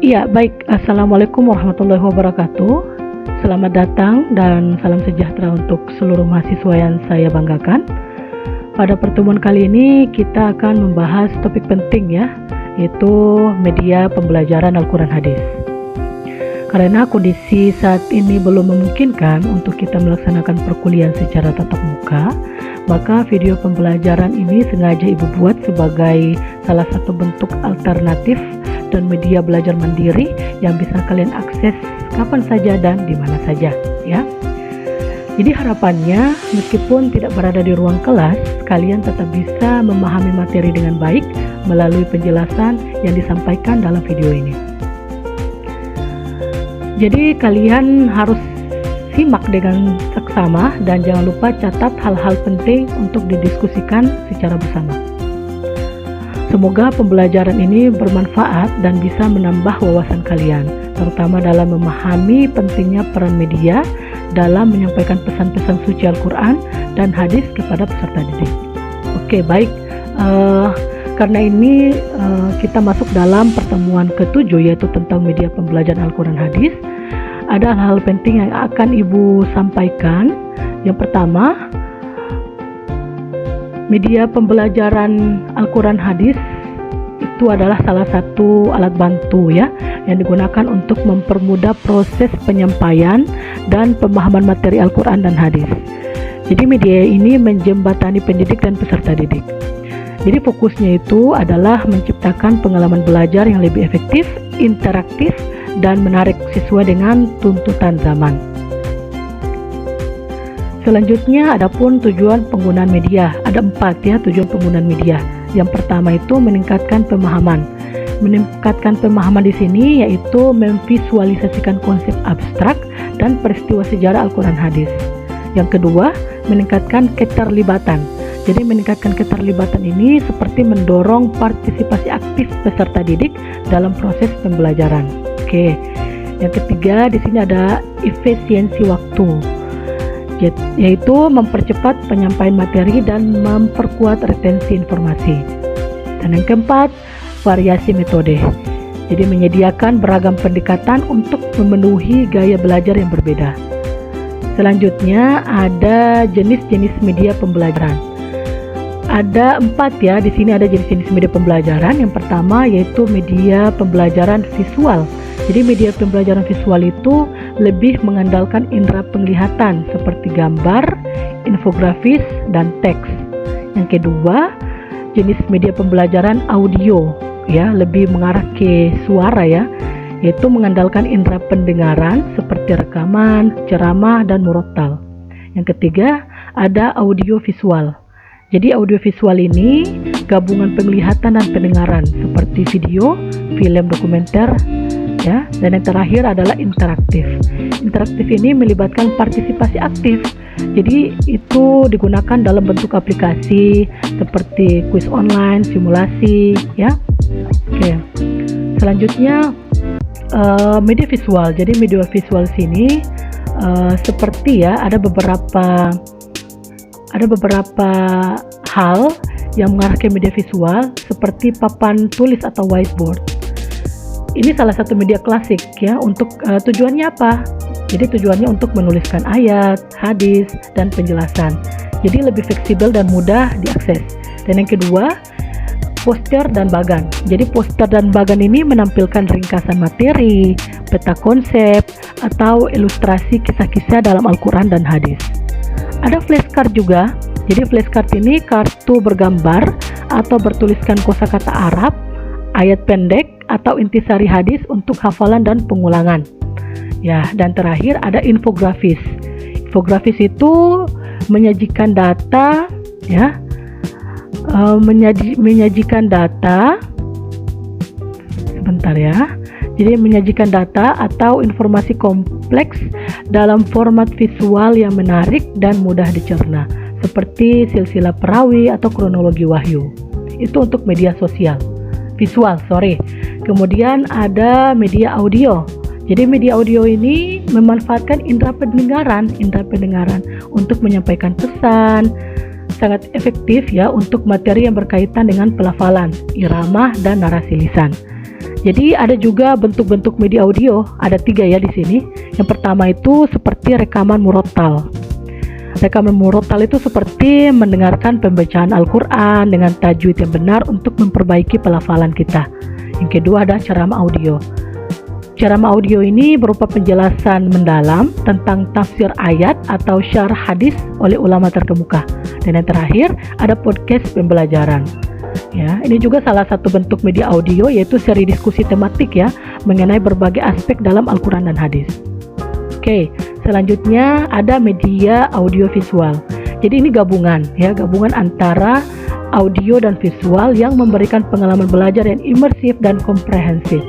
Iya, baik. Assalamualaikum warahmatullahi wabarakatuh. Selamat datang dan salam sejahtera untuk seluruh mahasiswa yang saya banggakan. Pada pertemuan kali ini kita akan membahas topik penting ya, yaitu media pembelajaran Al-Quran Hadis. Karena kondisi saat ini belum memungkinkan untuk kita melaksanakan perkuliahan secara tatap muka, maka video pembelajaran ini sengaja Ibu buat sebagai salah satu bentuk alternatif dan media belajar mandiri yang bisa kalian akses kapan saja dan di mana saja ya. Jadi harapannya meskipun tidak berada di ruang kelas, kalian tetap bisa memahami materi dengan baik melalui penjelasan yang disampaikan dalam video ini. Jadi kalian harus simak dengan seksama dan jangan lupa catat hal-hal penting untuk didiskusikan secara bersama. Semoga pembelajaran ini bermanfaat dan bisa menambah wawasan kalian, terutama dalam memahami pentingnya peran media dalam menyampaikan pesan-pesan suci Al-Quran dan hadis kepada peserta didik. Oke, baik. Karena ini kita masuk dalam pertemuan ke-7 yaitu tentang media pembelajaran Al-Quran hadis. Ada hal-hal penting yang akan Ibu sampaikan. Yang pertama, media pembelajaran Al-Quran hadis itu adalah salah satu alat bantu ya yang digunakan untuk mempermudah proses penyampaian dan pemahaman materi Al-Quran dan hadis. Jadi media ini menjembatani pendidik dan peserta didik. Jadi fokusnya itu adalah menciptakan pengalaman belajar yang lebih efektif, interaktif, dan menarik siswa dengan tuntutan zaman. Selanjutnya adapun tujuan penggunaan media, ada 4 ya tujuan penggunaan media. Yang pertama itu meningkatkan pemahaman. Meningkatkan pemahaman di sini yaitu memvisualisasikan konsep abstrak dan peristiwa sejarah Al-Quran hadis. Yang kedua, meningkatkan keterlibatan. Jadi meningkatkan keterlibatan ini seperti mendorong partisipasi aktif peserta didik dalam proses pembelajaran. Oke. Yang ketiga, di sini ada efisiensi waktu, yaitu mempercepat penyampaian materi dan memperkuat retensi informasi. Dan yang keempat, variasi metode. Jadi menyediakan beragam pendekatan untuk memenuhi gaya belajar yang berbeda. Selanjutnya ada jenis-jenis media pembelajaran. Ada 4 ya, di sini ada jenis-jenis media pembelajaran. Yang pertama yaitu media pembelajaran visual. Jadi media pembelajaran visual itu lebih mengandalkan indera penglihatan seperti gambar, infografis, dan teks. Yang kedua, jenis media pembelajaran audio ya, lebih mengarah ke suara ya, yaitu mengandalkan indera pendengaran seperti rekaman, ceramah, dan murotal. Yang ketiga, ada audio visual. Jadi audio visual ini gabungan penglihatan dan pendengaran seperti video, film dokumenter ya. Dan yang terakhir adalah interaktif. Interaktif ini melibatkan partisipasi aktif. Jadi itu digunakan dalam bentuk aplikasi seperti kuis online, simulasi ya. Oke. Selanjutnya media visual. Jadi media visual sini seperti ya ada beberapa hal yang mengarah ke media visual seperti papan tulis atau whiteboard. Ini salah satu media klasik ya untuk tujuannya apa? Jadi tujuannya untuk menuliskan ayat, hadis, dan penjelasan. Jadi lebih fleksibel dan mudah diakses. Dan yang kedua, poster dan bagan. Jadi poster dan bagan ini menampilkan ringkasan materi, peta konsep, atau ilustrasi kisah-kisah dalam Al-Quran dan hadis. Ada flashcard juga. Jadi flashcard ini kartu bergambar atau bertuliskan kosakata Arab, ayat pendek atau intisari hadis untuk hafalan dan pengulangan. Ya, dan terakhir ada infografis. Infografis itu menyajikan data ya. Menyajikan data sebentar ya. Jadi menyajikan data atau informasi kompleks dalam format visual yang menarik dan mudah dicerna, seperti silsilah perawi atau kronologi wahyu. Itu untuk media visual. Kemudian ada media audio. Jadi media audio ini memanfaatkan indera pendengaran untuk menyampaikan pesan. Sangat efektif ya untuk materi yang berkaitan dengan pelafalan, irama, dan narasi lisan. Jadi ada juga bentuk-bentuk media audio, ada 3 ya di sini. Yang pertama itu seperti rekaman murotal. Rekaman murotal itu seperti mendengarkan pembacaan Al-Quran dengan tajwid yang benar untuk memperbaiki pelafalan kita. Yang kedua ada ceramah audio. Ceramah audio ini berupa penjelasan mendalam tentang tafsir ayat atau syarah hadis oleh ulama terkemuka. Dan yang terakhir ada podcast pembelajaran. Ya, ini juga salah satu bentuk media audio, yaitu seri diskusi tematik ya mengenai berbagai aspek dalam Al-Quran dan hadis. Oke, selanjutnya ada media audio visual. Jadi ini gabungan antara audio dan visual yang memberikan pengalaman belajar yang imersif dan komprehensif.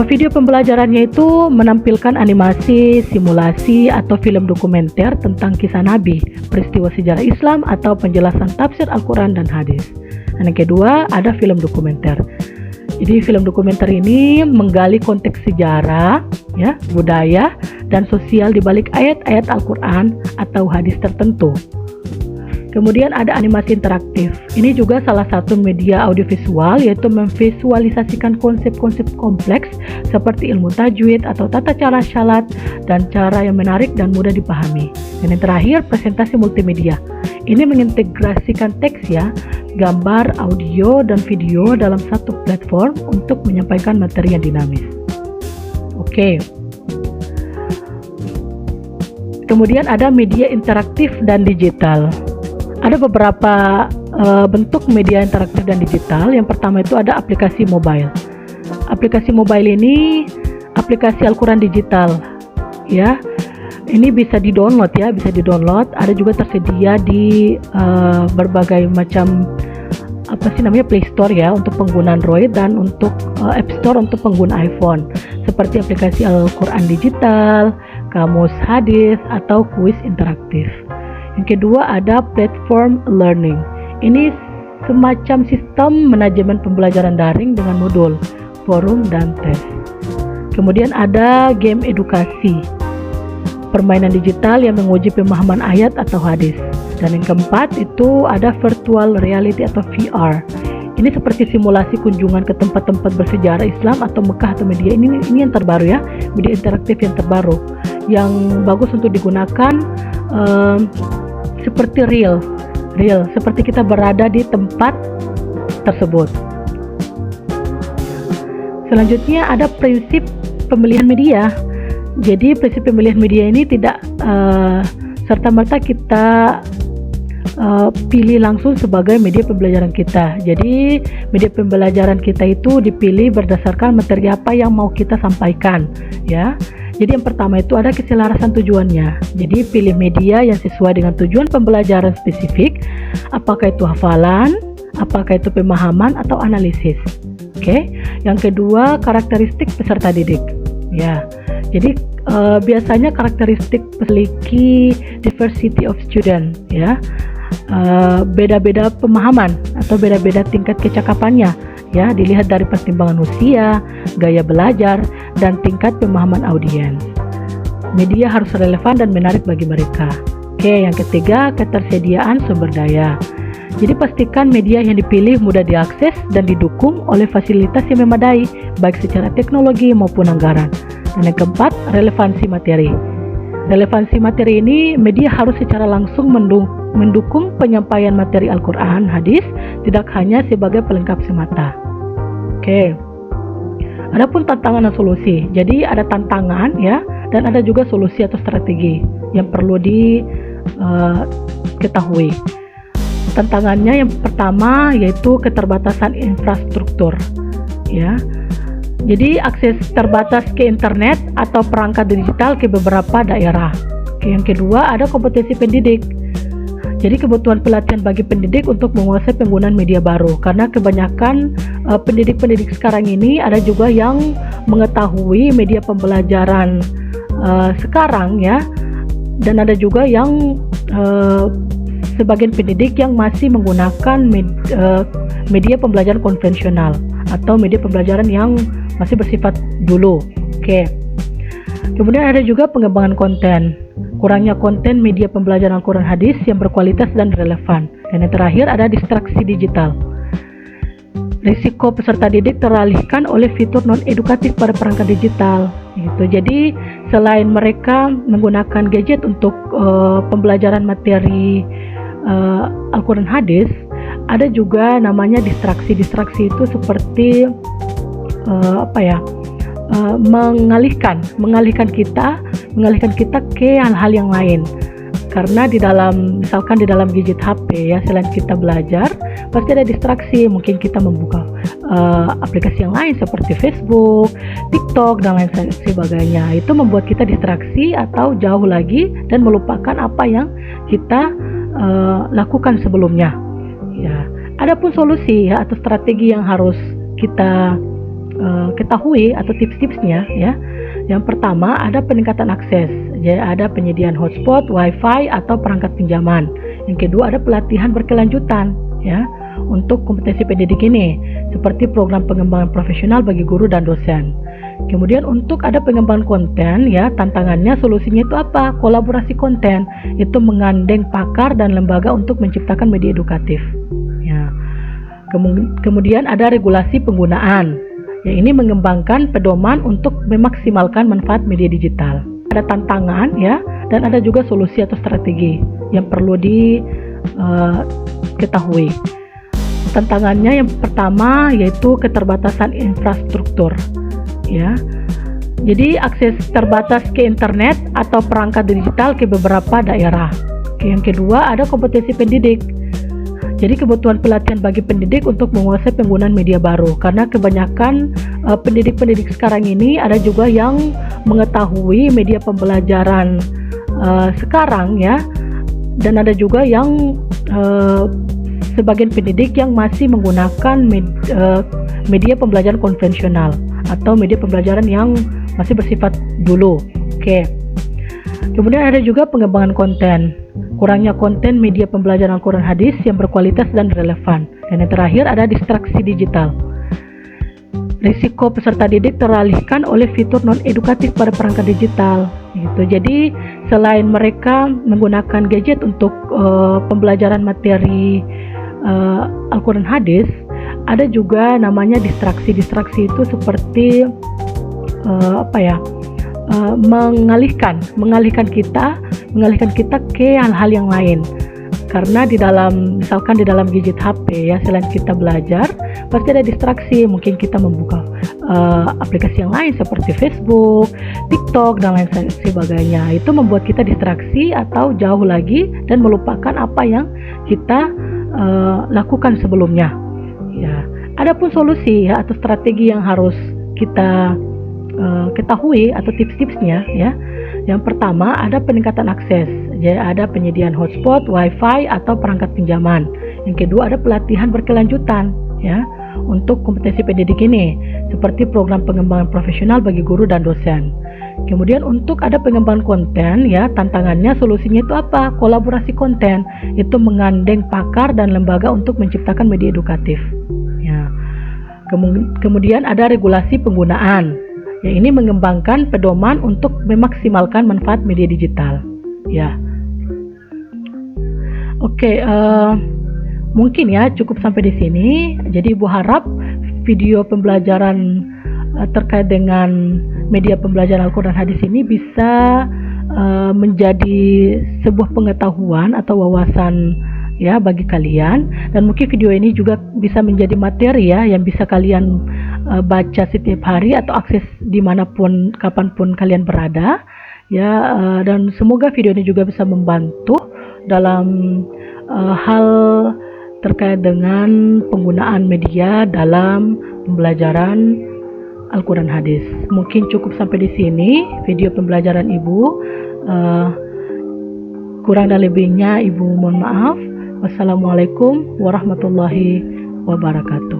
Video pembelajarannya itu menampilkan animasi, simulasi, atau film dokumenter tentang kisah Nabi, peristiwa sejarah Islam, atau penjelasan tafsir Al-Quran dan hadis. Dan yang kedua ada film dokumenter. Jadi film dokumenter ini menggali konteks sejarah, ya, budaya, dan sosial di balik ayat-ayat Al-Quran atau hadis tertentu. Kemudian ada animasi interaktif. Ini juga salah satu media audiovisual, yaitu memvisualisasikan konsep-konsep kompleks seperti ilmu tajwid atau tata cara syalat dan cara yang menarik dan mudah dipahami. Dan yang terakhir, presentasi multimedia. Ini mengintegrasikan teks ya, gambar, audio, dan video dalam satu platform untuk menyampaikan materi yang dinamis. Oke. Kemudian ada media interaktif dan digital. Ada beberapa bentuk media interaktif dan digital. Yang pertama itu ada aplikasi mobile. Aplikasi mobile ini aplikasi Al-Quran digital, ya. Ini bisa di-download ya, Ada juga tersedia di berbagai macam Play Store ya untuk pengguna Android dan untuk App Store untuk pengguna iPhone. Seperti aplikasi Al-Quran digital, kamus hadis, atau kuis interaktif. Yang kedua ada platform learning. Ini semacam sistem manajemen pembelajaran daring dengan modul, forum, dan tes. Kemudian ada game edukasi, permainan digital yang menguji pemahaman ayat atau hadis. Dan yang keempat itu ada virtual reality atau VR. Ini seperti simulasi kunjungan ke tempat-tempat bersejarah Islam atau Mekah atau Media. Ini yang terbaru ya, media interaktif yang terbaru, yang bagus untuk digunakan seperti real, seperti kita berada di tempat tersebut. Selanjutnya ada prinsip pemilihan media. Jadi prinsip pemilihan media ini tidak serta-merta kita pilih langsung sebagai media pembelajaran kita. Jadi media pembelajaran kita itu dipilih berdasarkan materi apa yang mau kita sampaikan, ya. Jadi yang pertama itu ada keselarasan tujuannya. Jadi pilih media yang sesuai dengan tujuan pembelajaran spesifik, apakah itu hafalan, apakah itu pemahaman atau analisis. Oke. Yang kedua, karakteristik peserta didik. Ya. Jadi biasanya karakteristik memiliki diversity of student, ya. Beda-beda pemahaman atau beda-beda tingkat kecakapannya, ya, dilihat dari pertimbangan usia, gaya belajar, dan tingkat pemahaman audiens. Media harus relevan dan menarik bagi mereka. Oke, yang ketiga, ketersediaan sumber daya. Jadi pastikan media yang dipilih mudah diakses dan didukung oleh fasilitas yang memadai, baik secara teknologi maupun anggaran. Dan yang keempat, relevansi materi. Relevansi materi ini, media harus secara langsung mendukung penyampaian materi Al-Quran, hadis, tidak hanya sebagai pelengkap semata. Oke. Adapun tantangan dan solusi. Jadi ada tantangan ya, dan ada juga solusi atau strategi yang perlu diketahui. Tantangannya yang pertama yaitu keterbatasan infrastruktur, ya. Jadi akses terbatas ke internet atau perangkat digital ke beberapa daerah. Oke, yang kedua ada kompetensi pendidik. Jadi kebutuhan pelatihan bagi pendidik untuk menguasai penggunaan media baru, karena kebanyakan pendidik-pendidik sekarang ini ada juga yang mengetahui media pembelajaran sekarang ya, dan ada juga yang sebagian pendidik yang masih menggunakan media pembelajaran konvensional atau media pembelajaran yang masih bersifat dulu. Oke. Kemudian ada juga pengembangan konten. Kurangnya konten media pembelajaran Al-Quran hadis yang berkualitas dan relevan. Dan yang terakhir ada distraksi digital. Risiko peserta didik teralihkan oleh fitur non-edukatif pada perangkat digital. Gitu. Jadi selain mereka menggunakan gadget untuk pembelajaran materi Al-Quran hadis, ada juga namanya distraksi. Distraksi itu seperti mengalihkan kita ke hal-hal yang lain. Karena misalkan di dalam gadget HP ya, selain kita belajar pasti ada distraksi, mungkin kita membuka aplikasi yang lain seperti Facebook, TikTok dan lain sebagainya. Itu membuat kita distraksi atau jauh lagi dan melupakan apa yang kita lakukan sebelumnya. Ya, adapun solusi ya, atau strategi yang harus kita ketahui atau tips-tipsnya ya. Yang pertama ada peningkatan akses, jadi ada penyediaan hotspot, wifi atau perangkat pinjaman. Yang kedua ada pelatihan berkelanjutan ya untuk kompetensi pendidik ini, seperti program pengembangan profesional bagi guru dan dosen. Kemudian untuk ada pengembangan konten ya, tantangannya solusinya itu apa? Kolaborasi konten, itu mengandeng pakar dan lembaga untuk menciptakan media edukatif. Ya. Kemudian ada regulasi penggunaan. Ya, ini mengembangkan pedoman untuk memaksimalkan manfaat media digital. Ada tantangan ya, dan ada juga solusi atau strategi yang perlu diketahui. Tantangannya yang pertama yaitu keterbatasan infrastruktur. Ya, jadi akses terbatas ke internet atau perangkat digital ke beberapa daerah. Yang kedua ada kompetensi pendidik. Jadi kebutuhan pelatihan bagi pendidik untuk menguasai penggunaan media baru, karena kebanyakan pendidik-pendidik sekarang ini ada juga yang mengetahui media pembelajaran sekarang ya, dan ada juga yang sebagian pendidik yang masih menggunakan media pembelajaran konvensional atau media pembelajaran yang masih bersifat dulu. Oke. Kemudian ada juga pengembangan konten. Kurangnya konten media pembelajaran Al-Quran hadis yang berkualitas dan relevan. Dan yang terakhir ada distraksi digital. Risiko peserta didik teralihkan oleh fitur non-edukatif pada perangkat digital. Gitu. Jadi selain mereka menggunakan gadget untuk pembelajaran materi Al-Quran hadis, ada juga namanya distraksi. Distraksi itu seperti mengalihkan kita ke hal-hal yang lain. Karena misalkan di dalam gadget HP ya, selain kita belajar pasti ada distraksi, mungkin kita membuka aplikasi yang lain seperti Facebook, TikTok dan lain sebagainya. Itu membuat kita distraksi atau jauh lagi dan melupakan apa yang kita lakukan sebelumnya. Ya, adapun solusi ya, atau strategi yang harus kita ketahui atau tips-tipsnya ya. Yang pertama ada peningkatan akses, jadi ada penyediaan hotspot, wifi atau perangkat pinjaman. Yang kedua ada pelatihan berkelanjutan ya untuk kompetensi pendidik ini, seperti program pengembangan profesional bagi guru dan dosen. Kemudian untuk ada pengembangan konten ya, tantangannya solusinya itu apa? Kolaborasi konten, itu mengandeng pakar dan lembaga untuk menciptakan media edukatif. Ya. Kemudian ada regulasi penggunaan. Ya, ini mengembangkan pedoman untuk memaksimalkan manfaat media digital. Ya, oke, mungkin ya cukup sampai di sini. Jadi Ibu harap video pembelajaran terkait dengan media pembelajaran Al-Quran hadis ini bisa menjadi sebuah pengetahuan atau wawasan ya bagi kalian, dan mungkin video ini juga bisa menjadi materi ya yang bisa kalian baca setiap hari atau akses dimanapun kapanpun kalian berada ya, dan semoga video ini juga bisa membantu dalam hal terkait dengan penggunaan media dalam pembelajaran Al-Quran hadis. Mungkin cukup sampai di sini video pembelajaran Ibu. Kurang dan lebihnya Ibu mohon maaf. Wassalamualaikum warahmatullahi wabarakatuh.